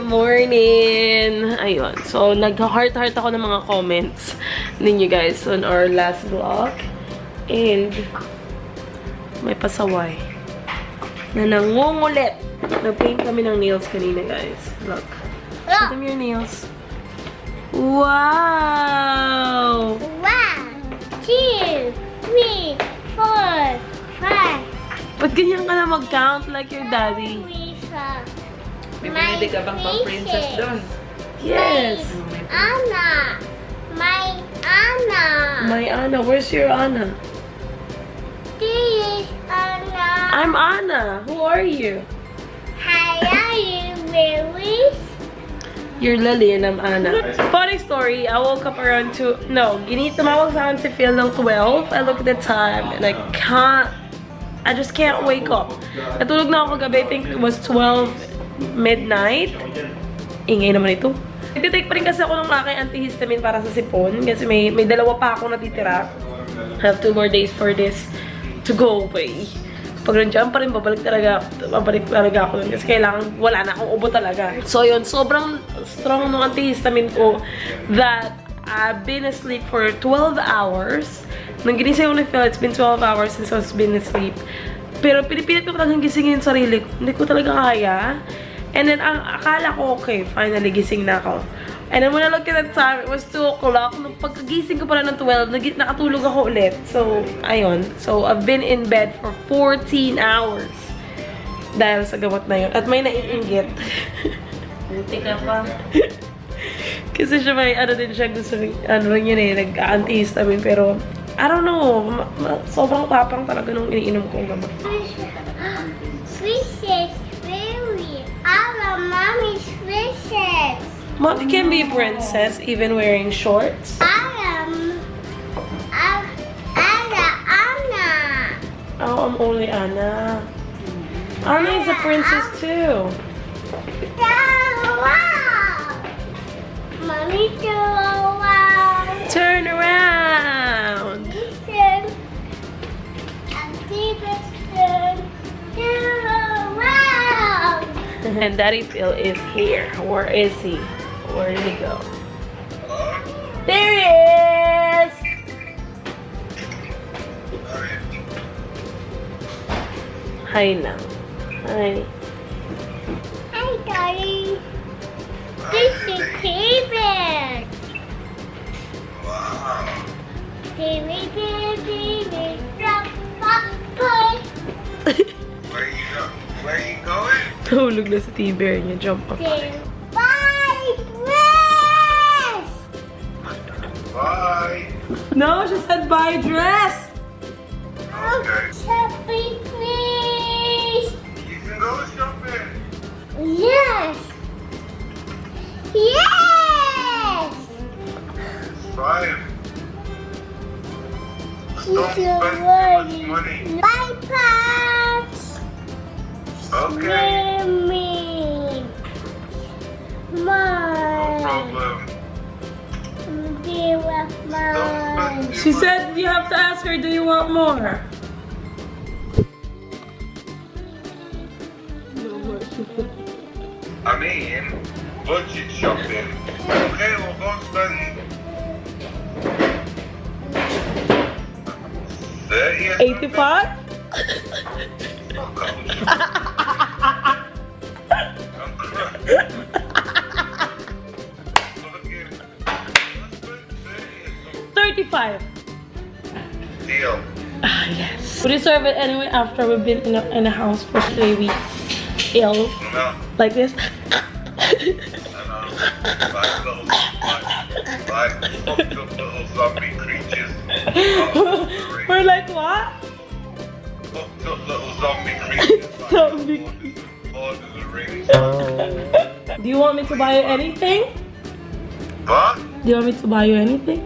morning! Ayun. So, nag-heart-heart ako ng mga comments ninyo guys on our last vlog. And, may pasaway na nangungulit. Nag-paint kami ng nails kanina guys. Look. Show them your nails. Wow! 1, 2, 3, 4, 5. Ba't ganyan ka na mag-count like your daddy? May pinili ka bang pang princess doon? Yes! Anna. My Anna. My Anna. Where's your Anna? This is Anna. I'm Anna. Who are you? How are you, Willie? You're Lily and I'm Anna. Funny story, I woke up around 2. No, tumawag sa akin si Phil ng 12. I look at the time and I just can't wake up. Natulog na ako kagabi. I think it was 12 midnight. Ingay naman ito. Nagtitake pa rin kasi ako ng aking antihistamine para sa sipon. Kasi may dalawa pa ako natitira. I have 2 more days for this to go away. Pag nandiyan pa rin, babalik talaga ako dun. Kasi kailangan, wala na akong ubo talaga. So yun, sobrang strong ng antihistamine ko that I've been asleep for 12 hours. Nung ginising ko na feel, it's been 12 hours since I've been asleep. Pero pinipilit ko talagang gisingin yung sarili ko. Hindi ko talaga kaya. And then, akala ko, okay, finally gising na ako. And then, when I look at the time, it was 2 o'clock. Nung pagkagising ko pala ng 12, nakatulog ako ulit. So, ayun. So, I've been in bed for 14 hours. Dahil sa gamot na yun. At may naiinggit. Buti ka pa. Kasi siya may, din siya gusto, rin yun nag-antihistamine. Pero, I don't know. Sobrang tapang talaga nung iniinom kong gamot. Princess Willie. Our mommy's princess. Mommy can be a princess even wearing shorts. Anna. Oh, I'm only Anna. Anna is a princess too. Wow. Mommy, wow. Turn around. Listen. Wow. And Daddy Phil is here. Where is he? Where did he go? There he is! Hi now. Hi. Hi, Daddy. This is David. David, David, rock, rock, rock. Where you going? Tulog na si T-Bear niya. Jump up. Bye, dress. Bye. No, she said bye dress. Okay. Shopping, please. You can go shopping. Yes. Yes. It's fine. Just don't She's spend too already. much money. Bye, Pops. Okay. Swimming. No Mine. problem. Dear of Don't mine. spend too She much. said you have to ask her, do you want more? I mean, budget shopping. Okay, well, go spend 30 or 85? something. 35. Deal. Ah, yes. We deserve it anyway after we've been in a house for 3 weeks. Ill. No. Like this. Like fucked up little zombie creatures. We're like, what? Fucked up little zombie creatures. Zombie. Lord of the Rings. Do you want me to buy you anything? What? Do you want me to buy you anything?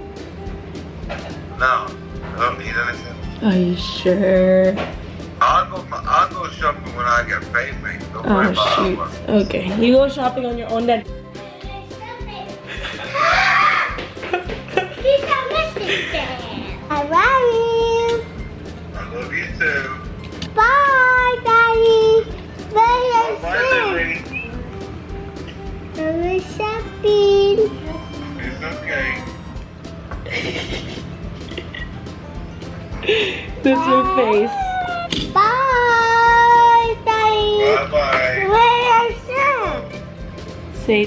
No, I don't need anything. Are you sure? I'll go shopping when I get paid, mate. Don't worry Oh, about shoot. that Okay. You go shopping on your own then. He's a Mr. I love you. one. I love you too. Bye, Daddy. Very Bye, soon. Lily. That's your face. Bye, Daddy. Bye-bye. Where is that? Say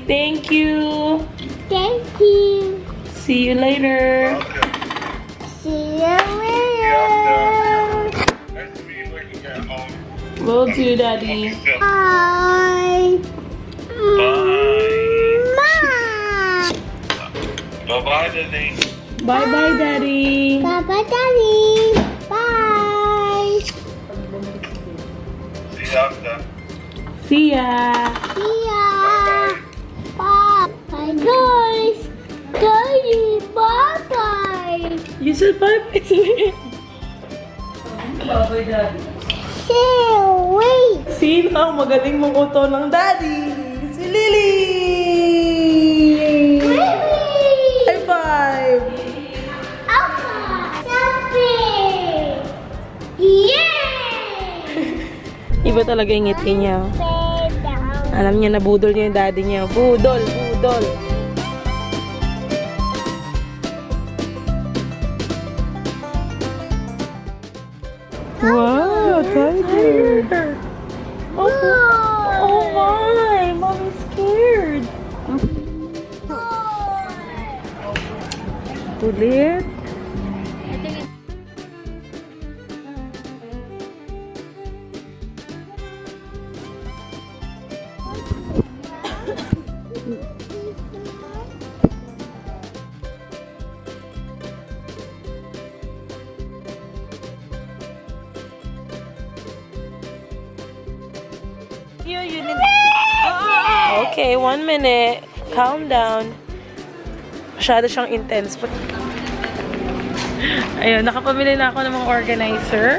thank you. Thank you. See you later. Welcome. See you later. Nice to meet you when you get home. Will do, Daddy. Bye. Bye. Bye. Bye-bye, Disney. Bye-bye, Daddy. Bye-bye, Daddy. Bye. See you after. See ya. See ya. Bye. Bye, guys. Daddy, bye-bye. You said bye-bye to me. Bye-bye, Daddy. See, wait. Sino ang magaling mong uto ng Daddy? Si Lily! High five! Alpha. Selfie. Yay! Iba talaga yung ngiti niya. Alam niya na budol niya yung daddy niya. Budol! Budol! Wow! Tiger! Oh my! Mommy's scared! Kulit! Okay, 1 minute. Calm down. Masyado siyang intense. But... Ayun, nakapamili na ako ng mga organizer.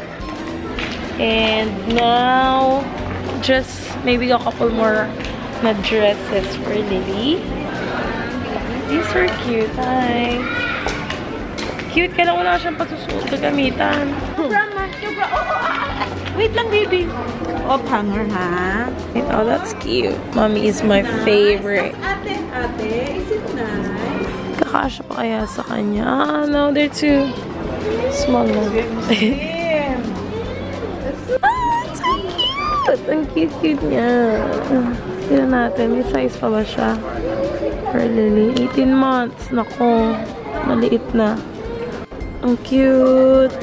And now, just maybe a couple more na dresses for Lily. These are cute. Hi. Cute. Kailangan ko na siyang pagsusuot na gamitan. Wait lang, baby. Off hanger, ha? Oh, that's cute. Mommy is my favorite. Ate, is it nice? Kakasya pa kaya sa kanya? Ah, no, they're too small na. Ah, so cute! Ang cute niya. Tignan natin, may size pa ba siya? For Lily, 18 months. Nako, maliit na. Ang cute.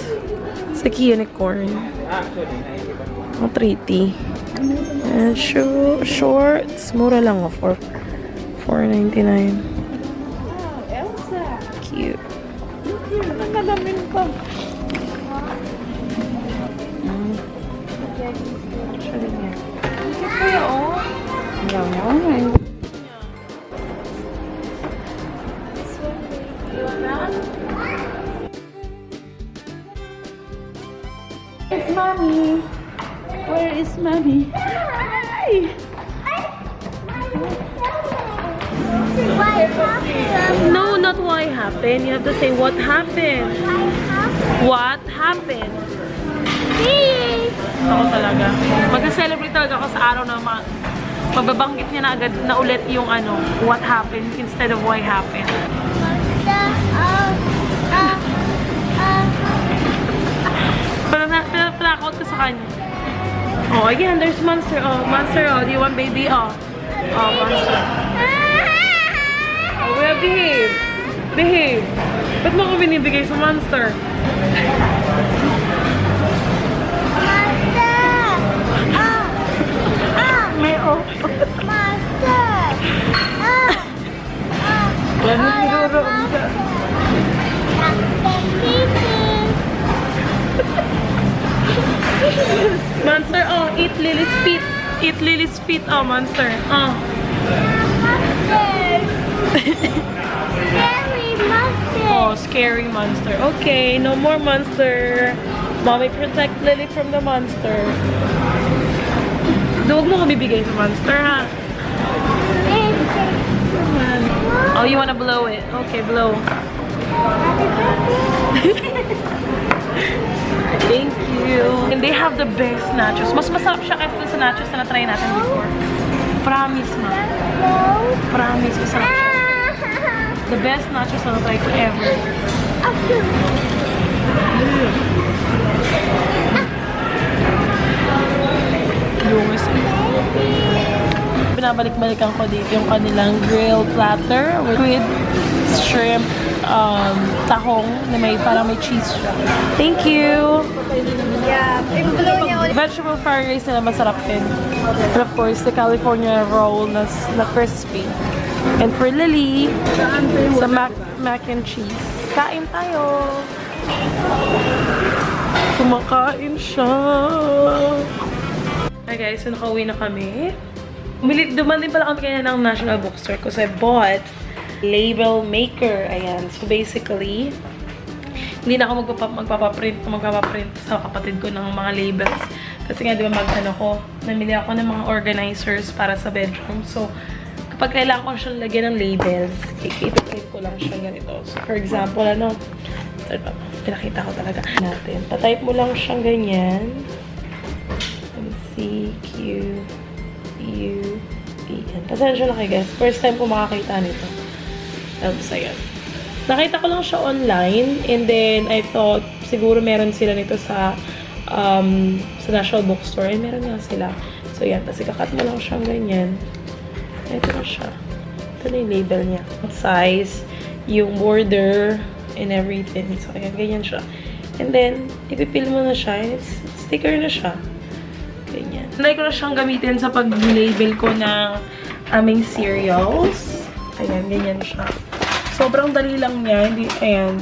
It's like unicorn. Ang 3T. And shorts. Mura lang oh, for $4.99. Cute. Nagkalamin pa. Kaya oh. Where's mommy? Where is mommy? Hi! No, not why happened. You have to say what happened. What happened? Ako talaga. Mag-celebrate talaga ako sa araw na magbabanggit niya na agad na ulit yung ano, what happened instead of why happened. Pinakot ko sa kanya. Oh, again, there's Monster. Oh, Monster. Oh, do you want baby? Oh, Monster. Oh, well, behave. Behave. Ba't mo ako binibigay sa Monster? May oh. Monster, oh, eat Lily's feet. Eat Lily's feet, oh, Monster. Oh. Oh, scary monster. Okay, no more monster. Mommy, protect Lily from the monster. Huwag mo ko bibigay sa monster, ha? Oh, you wanna blow it? Okay, blow. Thank you. And they have the best nachos. Mas masarap siya kaysa sa nachos na na-try natin before. Promise, ma. Promise, masarap siya. The best nachos na na-try ko ever. Lungis. Binabalik-balikan ko dito yung kanilang grilled platter with shrimp, tahong na may parang may cheese siya. Thank you! Yeah. Blow niya ulit. Vegetable fried rice nila masarap din. And of course, the California roll na crispy. And for Lily, sa mac and cheese. Kain tayo! Kumakain siya! Hi guys, so nakauwi na kami. Duman din pala kami kaya ng National Bookstore because I bought label maker. Ayan. So basically, hindi na ako magpapaprint sa kapatid ko ng mga labels. Kasi nga, di ba namili ako ng mga organizers para sa bedroom. So, kapag kailangan ko siyang lagyan ng labels, ipiprint ko lang siya ganito. So, for example, pinakita ko talaga natin. Patype mo lang siyang ganyan. C, Q, U, E, N. Pasensya na kayo guys. First time ko makakita nito. Ayan. Nakita ko lang siya online and then I thought siguro meron sila nito sa National Bookstore. Eh, meron nga sila. So, yan. Kasi kakat mo lang siyang ganyan. Ito na siya. Ito na yung label niya. Size, yung border, and everything. So, ayan. Ganyan siya. And then, ipipil mo na siya. And sticker na siya. Ganyan. Like ko na siyang gamitin sa pag-label ko ng aming cereals. Ayan, ganyan siya. Sobrang dali lang niya. Hindi, ayan.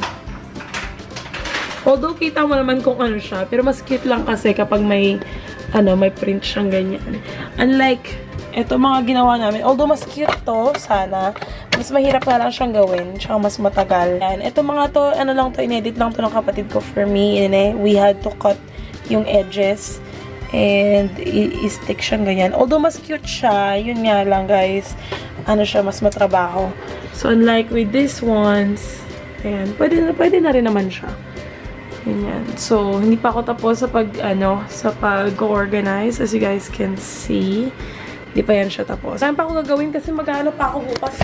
Although, kita mo naman kung ano siya. Pero mas cute lang kasi kapag may print siyang ganyan. Unlike, ito mga ginawa namin. Although, mas cute to, sana. Mas mahirap na lang siyang gawin. Tsaka mas matagal. Ayan. Ito mga to, inedit lang to ng kapatid ko for me. We had to cut yung edges. And, i-stick siyang ganyan. Although, mas cute siya. Yun nga lang, guys. Mas matrabaho. So, unlike with these ones, ayan, pwede na rin naman siya. Ganyan. So, hindi pa ako tapos sa pag-organize. As you guys can see, hindi pa yan siya tapos. Saan pa ako gagawin kasi mag-ano pa ako bukas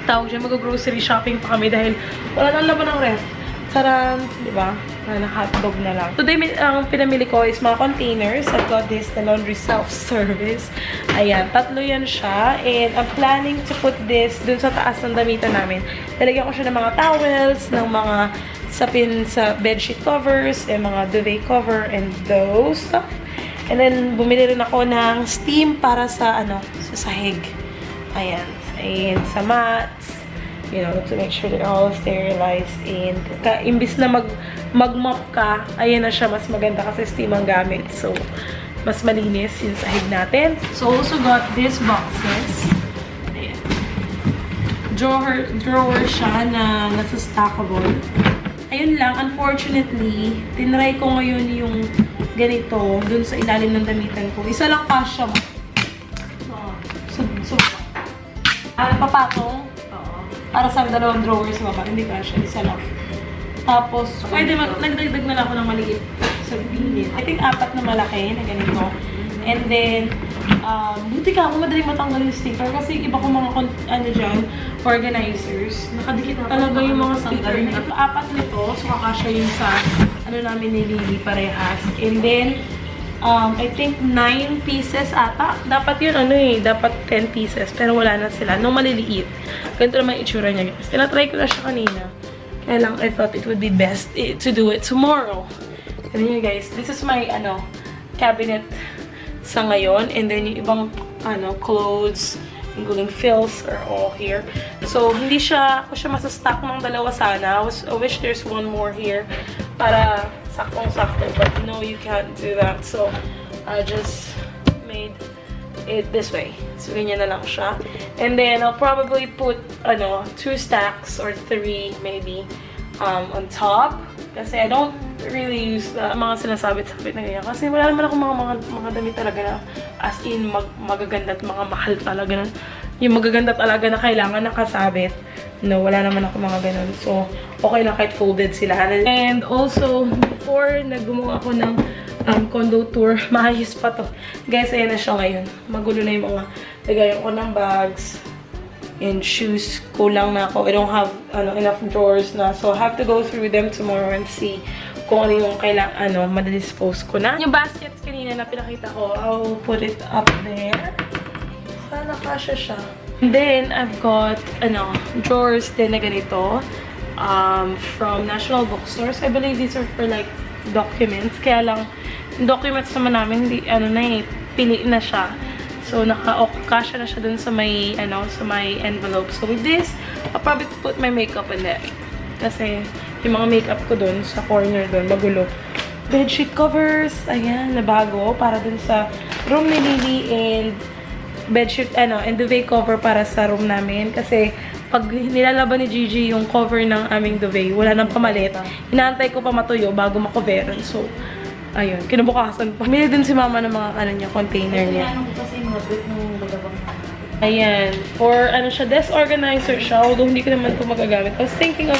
mag-grocery shopping pa kami dahil wala nang laman ng ref. Sarang, di ba? Hotdog na lang. Today, ang pinamili ko is mga containers. I've got this, the laundry self-service. Ayan, 3 yan siya. And I'm planning to put this dun sa taas ng damitan namin. Talagyan ko siya ng mga towels, ng mga sapin sa bedsheet covers, and mga duvet cover, and those stuff. And then, bumili rin ako ng steam para sa, sa sahig. Ayan. And sa mats. To make sure they're all sterilized. And imbis na mag-mop ka, ayan na siya, mas maganda kasi steam ang gamit. So, mas malinis yung sahig natin. So, also got these boxes. Ayan. Drawer siya na nasa stackable. Ayun lang, unfortunately, tinry ko ngayon yung ganito dun sa ilalim ng damitan ko. Isa lang kasya mo. Papatong. Para sa 2 drawers sa baba, hindi kasya, isa lang. Tapos, nagdagdag na lang ako ng maliit sa gilid. I think 4 na malaki na ganito. And then, buti ka ako madaling matanggal yung sticker kasi iba ko mga organizers. Nakadikit talaga yung mga sticker. 4 nito, so kakasya yung sa namin ni Lily parehas. And then, I think 9 pieces ata. Dapat yun, dapat 10 pieces. Pero wala na sila. Nung maliliit. Ganito naman itsura niya, guys. Tinatry ko na siya kanina. Kaya lang, I thought it would be best to do it tomorrow. And then, guys, this is my, cabinet sa ngayon. And then, yung ibang, clothes, including fills, are all here. So, hindi ako siya masa-stack ng 2 sana. I wish there's one more here para saktong-sakto. But, no, you can't do that. So, I just made it this way. So, ganyan na lang siya. And then, I'll probably put, 2 stacks or 3 maybe on top. Kasi I don't really use mga sinasabit-sabit na ganyan. Kasi wala naman ako mga damit talaga na as in magaganda at mga mahal talaga na. Yung magaganda talaga na kailangan nakasabit. No, wala naman ako mga ganun. So, okay lang kahit folded sila. And also, before gumawa ako ng condo tour, maayos pa to. Guys, ayan na siya ngayon. Magulo na yung mga lagayan ko ng bags. and shoes, kulang na ako. I don't have enough drawers na. So, I have to go through them tomorrow and see kung ano yung madidispose ko na. Yung baskets kanina na pinakita ko, I'll put it up there. Sana kasha siya. And then, I've got, drawers din na ganito from National Bookstores. I believe these are for, like, documents. Kaya lang, yung documents naman namin, hindi, pili na siya. So, kasha na siya dun sa may, sa may envelope. So, with this, I'll probably put my makeup in there. Kasi, yung mga makeup ko dun, sa corner dun, magulo. Bedsheet covers, ayan, na bago, para dun sa room ni Lily, and bedsheet, and duvet cover para sa room namin. Kasi, pag nilalaban ni Gigi yung cover ng aming duvet, wala nang pamalit. Inaantay ko pa matuyo bago makoveran. So, ayun, kinabukasan pa. Bumili din si mama ng mga container niya. Ayan, for siya, desk organizer siya, although hindi ko naman ito magagamit. I was thinking of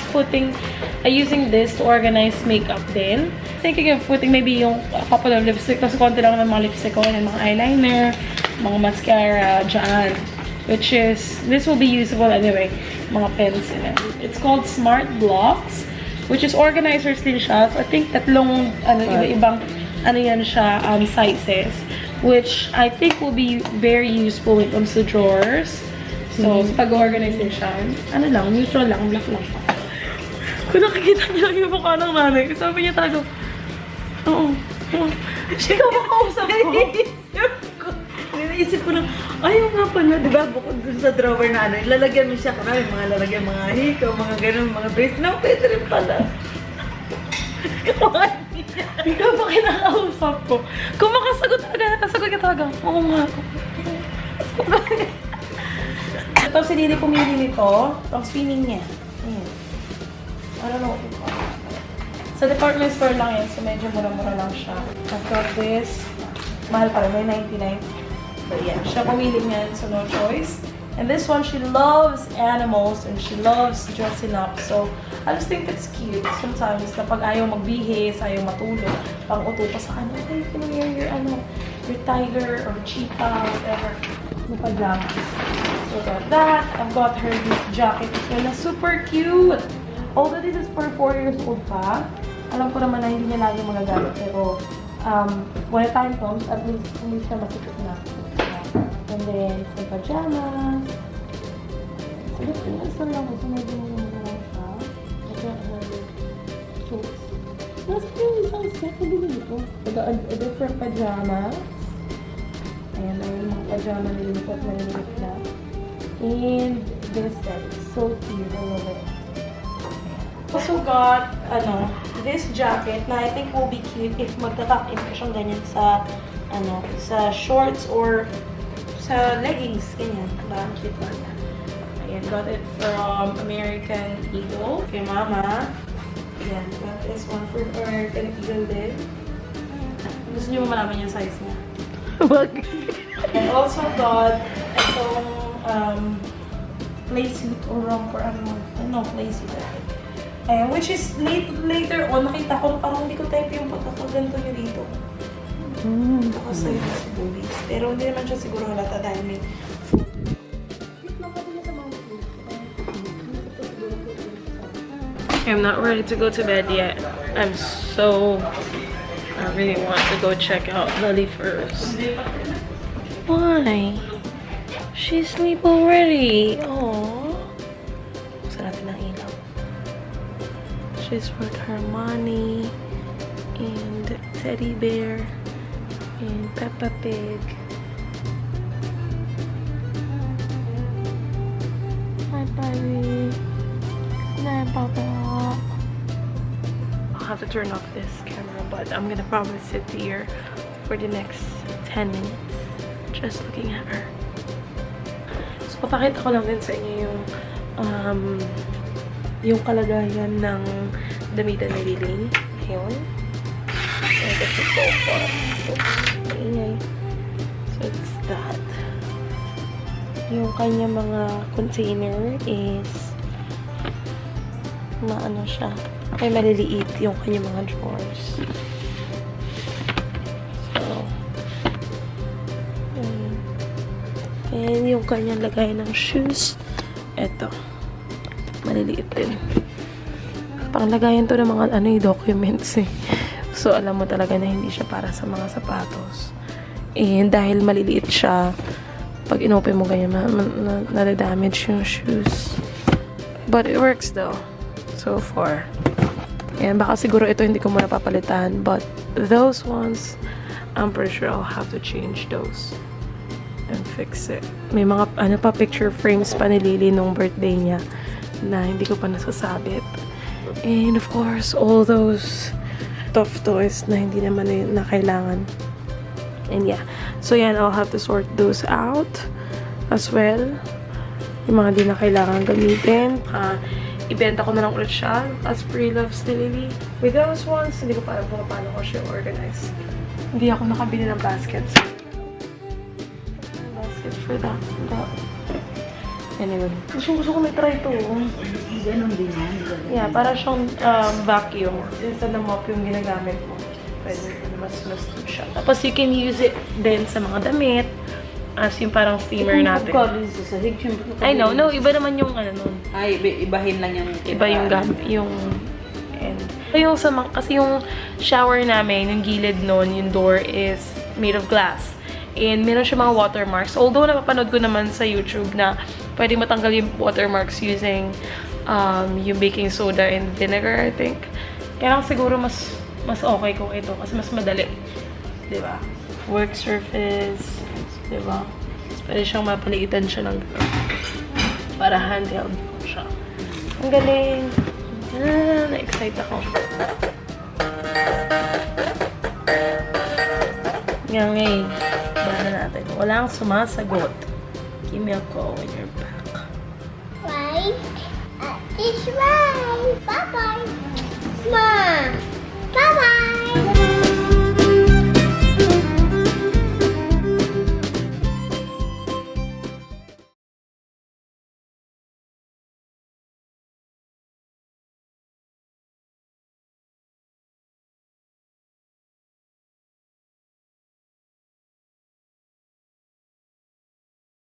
using this to organize makeup din. Thinking of putting maybe yung a couple of lipstick, kasi konti lang ng mga lipstick ko, and mga eyeliner, mga mascara, dyan. Which is, this will be usable anyway, mga pens in it. It's called Smart Blocks, which is organizers din siya. So, I think tatlong, iba-ibang, yan siya, sizes. Which I think will be very useful when it comes to drawers. So, pag-organize din siya, neutral lang, black lang. Kung nakikita niyo lang yung mukha ng nanay, sabi niya talaga, oo. Siya ka makausap ko. Naisip ko lang, ayaw nga pala, di ba, bukod dun sa drawer na ilalagyan mo siya, karami, mga lalagyan, mga hikaw, mga ganun, mga brace. No, pwede rin pala. Ikaw pa kinakausap ko. Kung makasagot ka talaga. Oo nga. Ito si Lily pumili nito. Ang spinning niya. Ayan. I don't know what you call it. Sa department store lang yan. So medyo mura-mura lang siya. I've got this. Mahal pa rin. May 99. But yeah, siya pumili niyan. So no choice. And this one, she loves animals and she loves dressing up. So, I just think it's cute. Sometimes, na pag ayaw magbihis, ayaw matulog, pang uto pa sa hey, can you wear your tiger or cheetah, whatever, yung pajamas. So, got that. I've got her this jacket as well na super cute. Although this is for 4 years old pa, alam ko naman na hindi niya lagi magagamit. Pero, when the time comes, at least hindi siya masikip na. And then, some pajamas. So, this lang ko. So, medyo lang siya. I got her shorts. That's really nice. Kaya dito. I got a different pajamas. Ayan, may mga pajama nililipat na nililipat na. And this set. So cute. I love it. Also got, this jacket na I think will be cute if magtatak-in ka siyang ganyan sa, sa shorts or sa leggings, ganyan. Diba? Cute one. Ayan, got it from American Eagle. Kay Mama. Ayan, got this one for American Eagle din. Gusto niyo malaman yung size niya. Wag. And also got itong playsuit or romper, playsuit. Ayan, which is later on, nakita ko parang hindi ko type yung pagkakaganto niya dito. Nakasaya na si boobies. Pero hindi naman siya siguro halata dahil may food. I'm not ready to go to bed yet. I really want to go check out Lily first. Why? She sleep already. Aww. Buksan natin ang ilaw. She's with Hermione and Teddy Bear and Peppa Pig. Hi, baby. Hi, Papa. I'll have to turn off this camera, but I'm gonna probably sit here for the next 10 minutes just looking at her. So, papakita ko lang din sa inyo yung kalagayan ng damitan ni Lily. Ayun. So, that's it so far. So, it's that. Yung kanya mga container is siya. Ay, maliliit yung kanya mga drawers. So, and yung kanyang lagay ng shoes. maliliit din. Panglagayan to ng mga documents eh. So, alam mo talaga na hindi siya para sa mga sapatos. And dahil maliliit siya, pag inopen mo ganyan, nadadamage yung shoes. But it works though. So far. Ayan, baka siguro ito hindi ko muna papalitan. But those ones, I'm pretty sure I'll have to change those. And fix it. May mga picture frames pa ni Lily nung birthday niya na hindi ko pa nasasabit. And of course, all those tough toys na hindi naman na kailangan. And yeah. So yan, I'll have to sort those out as well. Yung mga di na kailangan gamitin. Ibenta ko na lang ulit siya as pre-loves ni Lily. With those ones, hindi ko pa alam kung paano ko siya organize. Hindi ako nakabili ng baskets. Basket for that. Anyway, gusto ko may try ito. Ganon din yan. Yeah, para siyang vacuum. Instead ng mop yung ginagamit mo. Pwede mas siya. Tapos you can use it din sa mga damit. As yung parang steamer natin. Sa sahig, I know, no, iba naman yung nun. Ay, ibahin lang yung Iba yung yung end. So, yung sa kasi yung shower namin, yung gilid nun, yung door is made of glass. And meron siya mga watermarks. Although napapanood ko naman sa YouTube na pwede matanggal yung watermarks using yung baking soda and vinegar, I think. Kaya lang siguro mas okay kung ito kasi mas madali. Diba? Work surface. Diba? Pwede siyang mapaliitan siya ng para handheld siya. Ang galing! Na-excite ako. Ngayon, bala natin. Walang sumasagot. Give me a call when you're back. Right at this way. Bye-bye. Ma. Bye-bye.